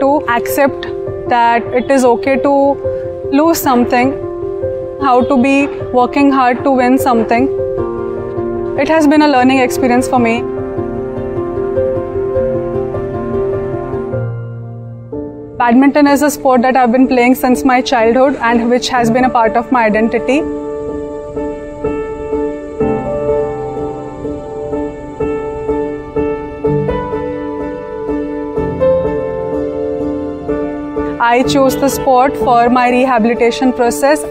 to accept that it is okay to lose something, how to be working hard to win something. It has been a learning experience for me. Badminton is a sport that I've been playing since my childhood and which has been a part of my identity. I chose the sport for my rehabilitation process,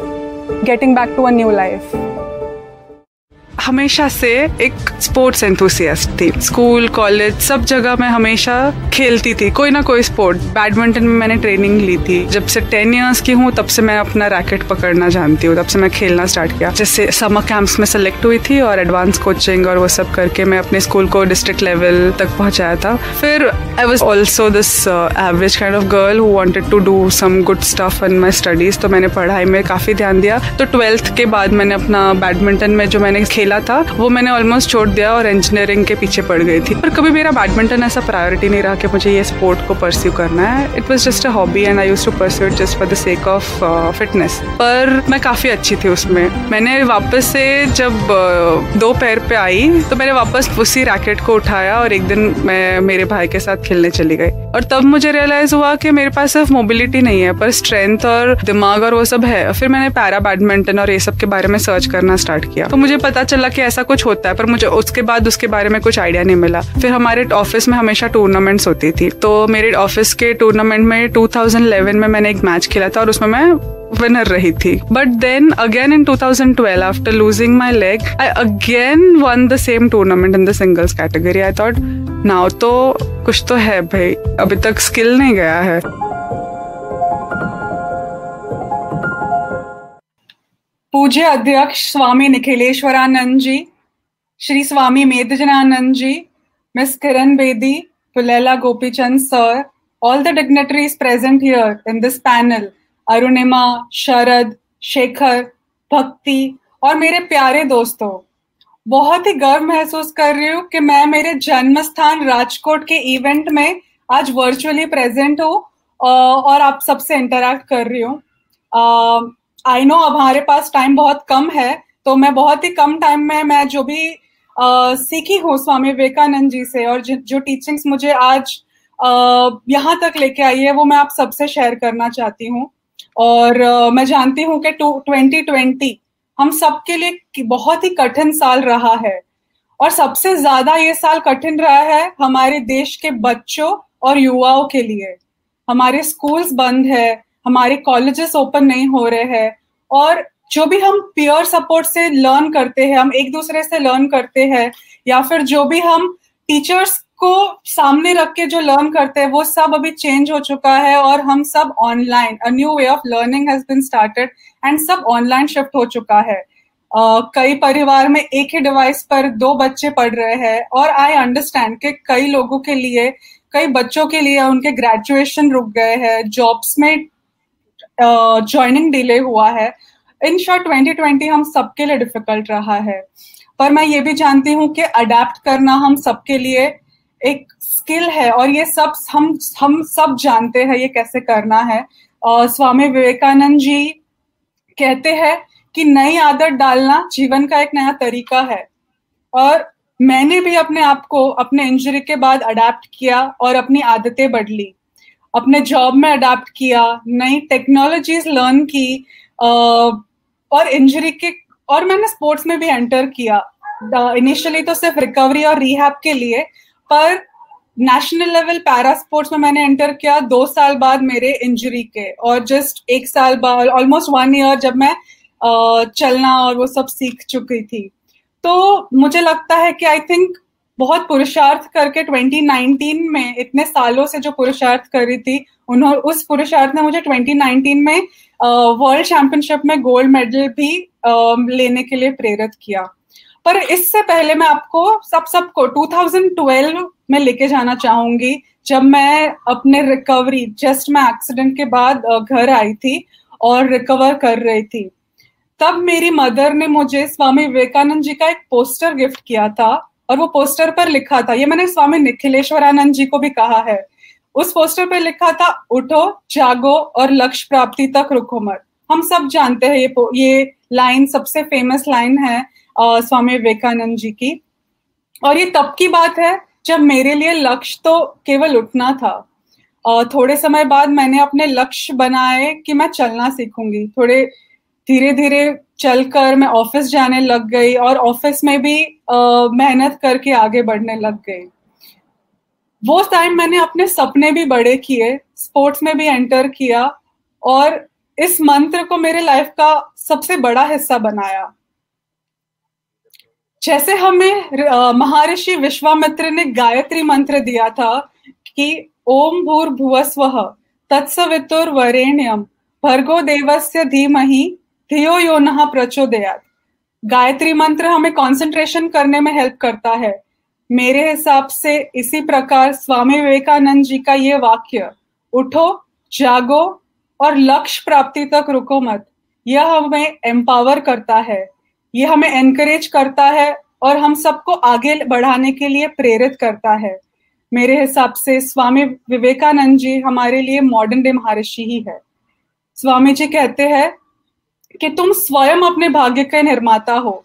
getting back to a new life. हमेशा से एक sports enthusiast थी। School college सब जगह मैं हमेशा खेलती थी कोई ना कोई स्पोर्ट। बैडमिंटन में मैंने ट्रेनिंग ली थी। जब से 10 इयर्स की हूँ तब से मैं अपना रैकेट पकड़ना जानती हूँ, तब से मैं खेलना स्टार्ट किया। जैसे समर कैंप्स में सेलेक्ट हुई थी और एडवांस कोचिंग और वो सब करके मैं अपने स्कूल को डिस्ट्रिक्ट लेवल तक पहुँचाया था। फिर I was also this average kind of girl who wanted to do some good stuff in my studies, तो मैंने पढ़ाई में काफ़ी ध्यान दिया। तो 12th के बाद मैंने अपना बैडमिंटन में जो मैंने खेला था वो मैंने ऑलमोस्ट छोड़ दिया और इंजीनियरिंग के पीछे पड़ गई थी। पर कभी मेरा बैडमिंटन ऐसा प्रायोरिटी नहीं रहा कि मुझे ये स्पोर्ट को परस्यू करना है। It was just a hobby and I used to pursue it just for the sake of fitness. पर मैं काफ़ी अच्छी थी उसमें। मैंने वापस से जब 2 पैर पे आई तो मैंने वापस उसी रैकेट को उठाया और एक दिन मैं मेरे भाई के साथ खेलने चली गई। और तब मुझे रियलाइज हुआ कि मेरे पास सिर्फ मोबिलिटी नहीं है पर स्ट्रेंथ और दिमाग और वो सब है। फिर मैंने पैरा बैडमिंटन और ये सब के बारे में सर्च करना स्टार्ट किया तो मुझे पता चला कि ऐसा कुछ होता है, पर मुझे उसके बाद उसके बारे में कुछ आइडिया नहीं मिला। फिर हमारे ऑफिस में हमेशा टूर्नामेंट्स होती थी, तो मेरे ऑफिस के टूर्नामेंट में 2011 में मैंने एक मैच खेला था और उसमें मैं विनर रही थी। But then again in 2012 after losing my leg I again won the same tournament in the singles category. I thought now तो कुछ तो है भाई, अभी तक स्किल नहीं गया है। पूज्य अध्यक्ष स्वामी निखिलेश्वरानंद जी, श्री स्वामी मेधजनानंद जी, Miss Kiran Bedi, Pulela Gopichand sir, all the dignitaries present here in this panel, Arunima, Sharad, Shekhar, भक्ति और मेरे प्यारे दोस्तों, बहुत ही गर्व महसूस कर रही हूँ कि मैं मेरे जन्म स्थान राजकोट के इवेंट में आज वर्चुअली प्रेजेंट हूँ और आप सबसे इंटरैक्ट कर रही हूँ। आई नो अब हमारे पास टाइम बहुत कम है, तो मैं बहुत ही कम टाइम में मैं जो भी सीखी हूँ स्वामी विवेकानंद जी से और जो टीचिंग्स मुझे आज यहाँ तक लेके आई है वो मैं आप सबसे शेयर करना चाहती हूँ। और मैं जानती हूँ कि 2020 हम सबके लिए बहुत ही कठिन साल रहा है और सबसे ज्यादा ये साल कठिन रहा है हमारे देश के बच्चों और युवाओं के लिए। हमारे स्कूल्स बंद है, हमारे कॉलेजेस ओपन नहीं हो रहे हैं और जो भी हम पीयर सपोर्ट से लर्न करते हैं, हम एक दूसरे से लर्न करते हैं या फिर जो भी हम टीचर्स को सामने रख के जो लर्न करते हैं वो सब अभी चेंज हो चुका है और हम सब online, a new way of learning has been started and सब ऑनलाइन शिफ्ट हो चुका है। कई परिवार में एक ही डिवाइस पर 2 बच्चे पढ़ रहे हैं और आई अंडरस्टैंड कि कई लोगों के लिए, कई बच्चों के लिए उनके ग्रेजुएशन रुक गए हैं, जॉब्स में ज्वाइनिंग डिले हुआ है। इन शॉर्ट 2020 हम सबके लिए डिफिकल्ट रहा है, पर मैं ये भी जानती हूँ कि अडेप्ट करना हम सबके लिए एक स्किल है और ये सब हम सब जानते हैं ये कैसे करना है। स्वामी विवेकानंद जी कहते हैं कि नई आदत डालना जीवन का एक नया तरीका है और मैंने भी अपने आप को अपने इंजरी के बाद अडेप्ट किया और अपनी आदतें बदली, अपने जॉब में अडेप्ट किया, नई टेक्नोलॉजीज लर्न की और इंजरी के और मैंने स्पोर्ट्स में भी एंटर किया। इनिशियली तो सिर्फ रिकवरी और रिहैब के लिए, पर नेशनल लेवल पैरा स्पोर्ट्स में मैंने एंटर किया 2 साल बाद मेरे इंजरी के और जस्ट 1 साल बाद, ऑलमोस्ट 1 ईयर जब मैं चलना और वो सब सीख चुकी थी। तो मुझे लगता है कि आई थिंक बहुत पुरुषार्थ करके 2019 में इतने सालों से जो पुरुषार्थ करी थी उस पुरुषार्थ ने मुझे 2019 में वर्ल्ड चैंपियनशिप में गोल्ड मेडल भी लेने के लिए प्रेरित किया। पर इससे पहले मैं आपको सबको 2012 में लेके जाना चाहूंगी, जब मैं अपने रिकवरी जस्ट मैं एक्सीडेंट के बाद घर आई थी और रिकवर कर रही थी। तब मेरी मदर ने मुझे स्वामी विवेकानंद जी का एक पोस्टर गिफ्ट किया था और वो पोस्टर पर लिखा था, ये मैंने स्वामी निखिलेश्वरानंद जी को भी कहा है, उस पोस्टर पे लिखा था, उठो, जागो और लक्ष्य प्राप्ति तक रुको मत। हम सब जानते हैं ये लाइन सबसे फेमस लाइन है स्वामी विवेकानंद जी की। और ये तब की बात है जब मेरे लिए लक्ष्य तो केवल उठना था। थोड़े समय बाद मैंने अपने लक्ष्य बनाए कि मैं चलना सीखूंगी। थोड़े धीरे धीरे चलकर मैं ऑफिस जाने लग गई और ऑफिस में भी मेहनत करके आगे बढ़ने लग गई। वो टाइम मैंने अपने सपने भी बड़े किए, स्पोर्ट्स में भी एंटर किया और इस मंत्र को मेरे लाइफ का सबसे बड़ा हिस्सा बनाया। जैसे हमें महर्षि विश्वामित्र ने गायत्री मंत्र दिया था कि ओम भूर्भुवस्वः तत्सवितुर्वरेण्यम भर्गो देवस्य धीमहि धियो यो नः प्रचोदयात्। गायत्री मंत्र हमें कंसंट्रेशन करने में हेल्प करता है। मेरे हिसाब से इसी प्रकार स्वामी विवेकानंद जी का ये वाक्य, उठो, जागो और लक्ष्य प्राप्ति तक रुको मत, यह हमें एम्पावर करता है, यह हमें एनकरेज करता है और हम सबको आगे बढ़ाने के लिए प्रेरित करता है। मेरे हिसाब से स्वामी विवेकानंद जी हमारे लिए मॉडर्न डे महर्षि ही है। स्वामी जी कहते हैं कि तुम स्वयं अपने भाग्य के निर्माता हो।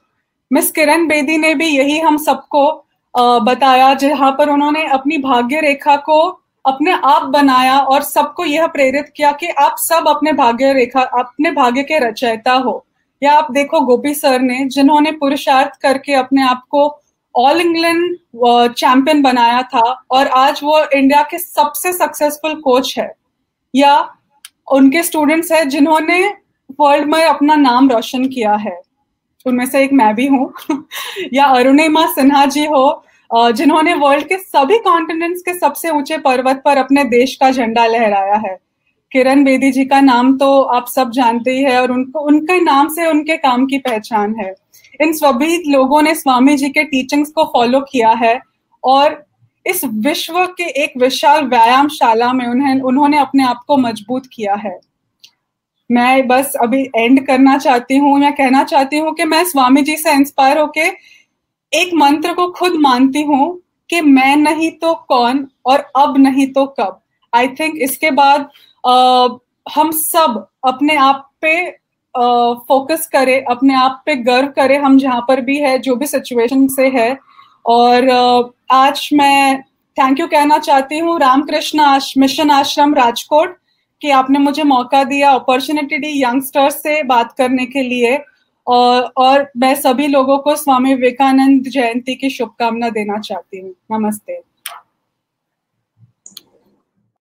मिस किरण बेदी ने भी यही हम सबको बताया, जहां पर उन्होंने अपनी भाग्य रेखा को अपने आप बनाया और सबको यह प्रेरित किया कि आप सब अपने भाग्य के रचयिता हो। या आप देखो गोपी सर ने, जिन्होंने पुरुषार्थ करके अपने आप को ऑल इंग्लैंड चैंपियन बनाया था और आज वो इंडिया के सबसे सक्सेसफुल कोच है। या उनके स्टूडेंट्स हैं जिन्होंने वर्ल्ड में अपना नाम रोशन किया है, उनमें से एक मैं भी हूँ। या अरुणिमा सिन्हा जी हो, जिन्होंने वर्ल्ड के सभी कॉन्टिनेंट्स के सबसे ऊंचे पर्वत पर अपने देश का झंडा लहराया है। किरण बेदी जी का नाम तो आप सब जानते ही है और उनके नाम से उनके काम की पहचान है। इन सभी लोगों ने स्वामी जी के टीचिंग्स को फॉलो किया है और इस विश्व के एक विशाल व्यायामशाला में उन्होंने अपने आप को मजबूत किया है। मैं बस अभी एंड करना चाहती हूँ, मैं कहना चाहती हूँ कि मैं स्वामी जी से इंस्पायर होके एक मंत्र को खुद मानती हूँ कि मैं नहीं तो कौन और अब नहीं तो कब। आई थिंक इसके बाद हम सब अपने आप पे फोकस करें, अपने आप पे गर्व करें, हम जहां पर भी है, जो भी सिचुएशन से है। और आज मैं थैंक यू कहना चाहती हूँ रामकृष्ण मिशन आश्रम राजकोट कि आपने मुझे मौका दिया, अपॉर्चुनिटी दी यंगस्टर्स से बात करने के लिए। और मैं सभी लोगों को स्वामी विवेकानंद जयंती की शुभकामना देना चाहती हूँ। नमस्ते।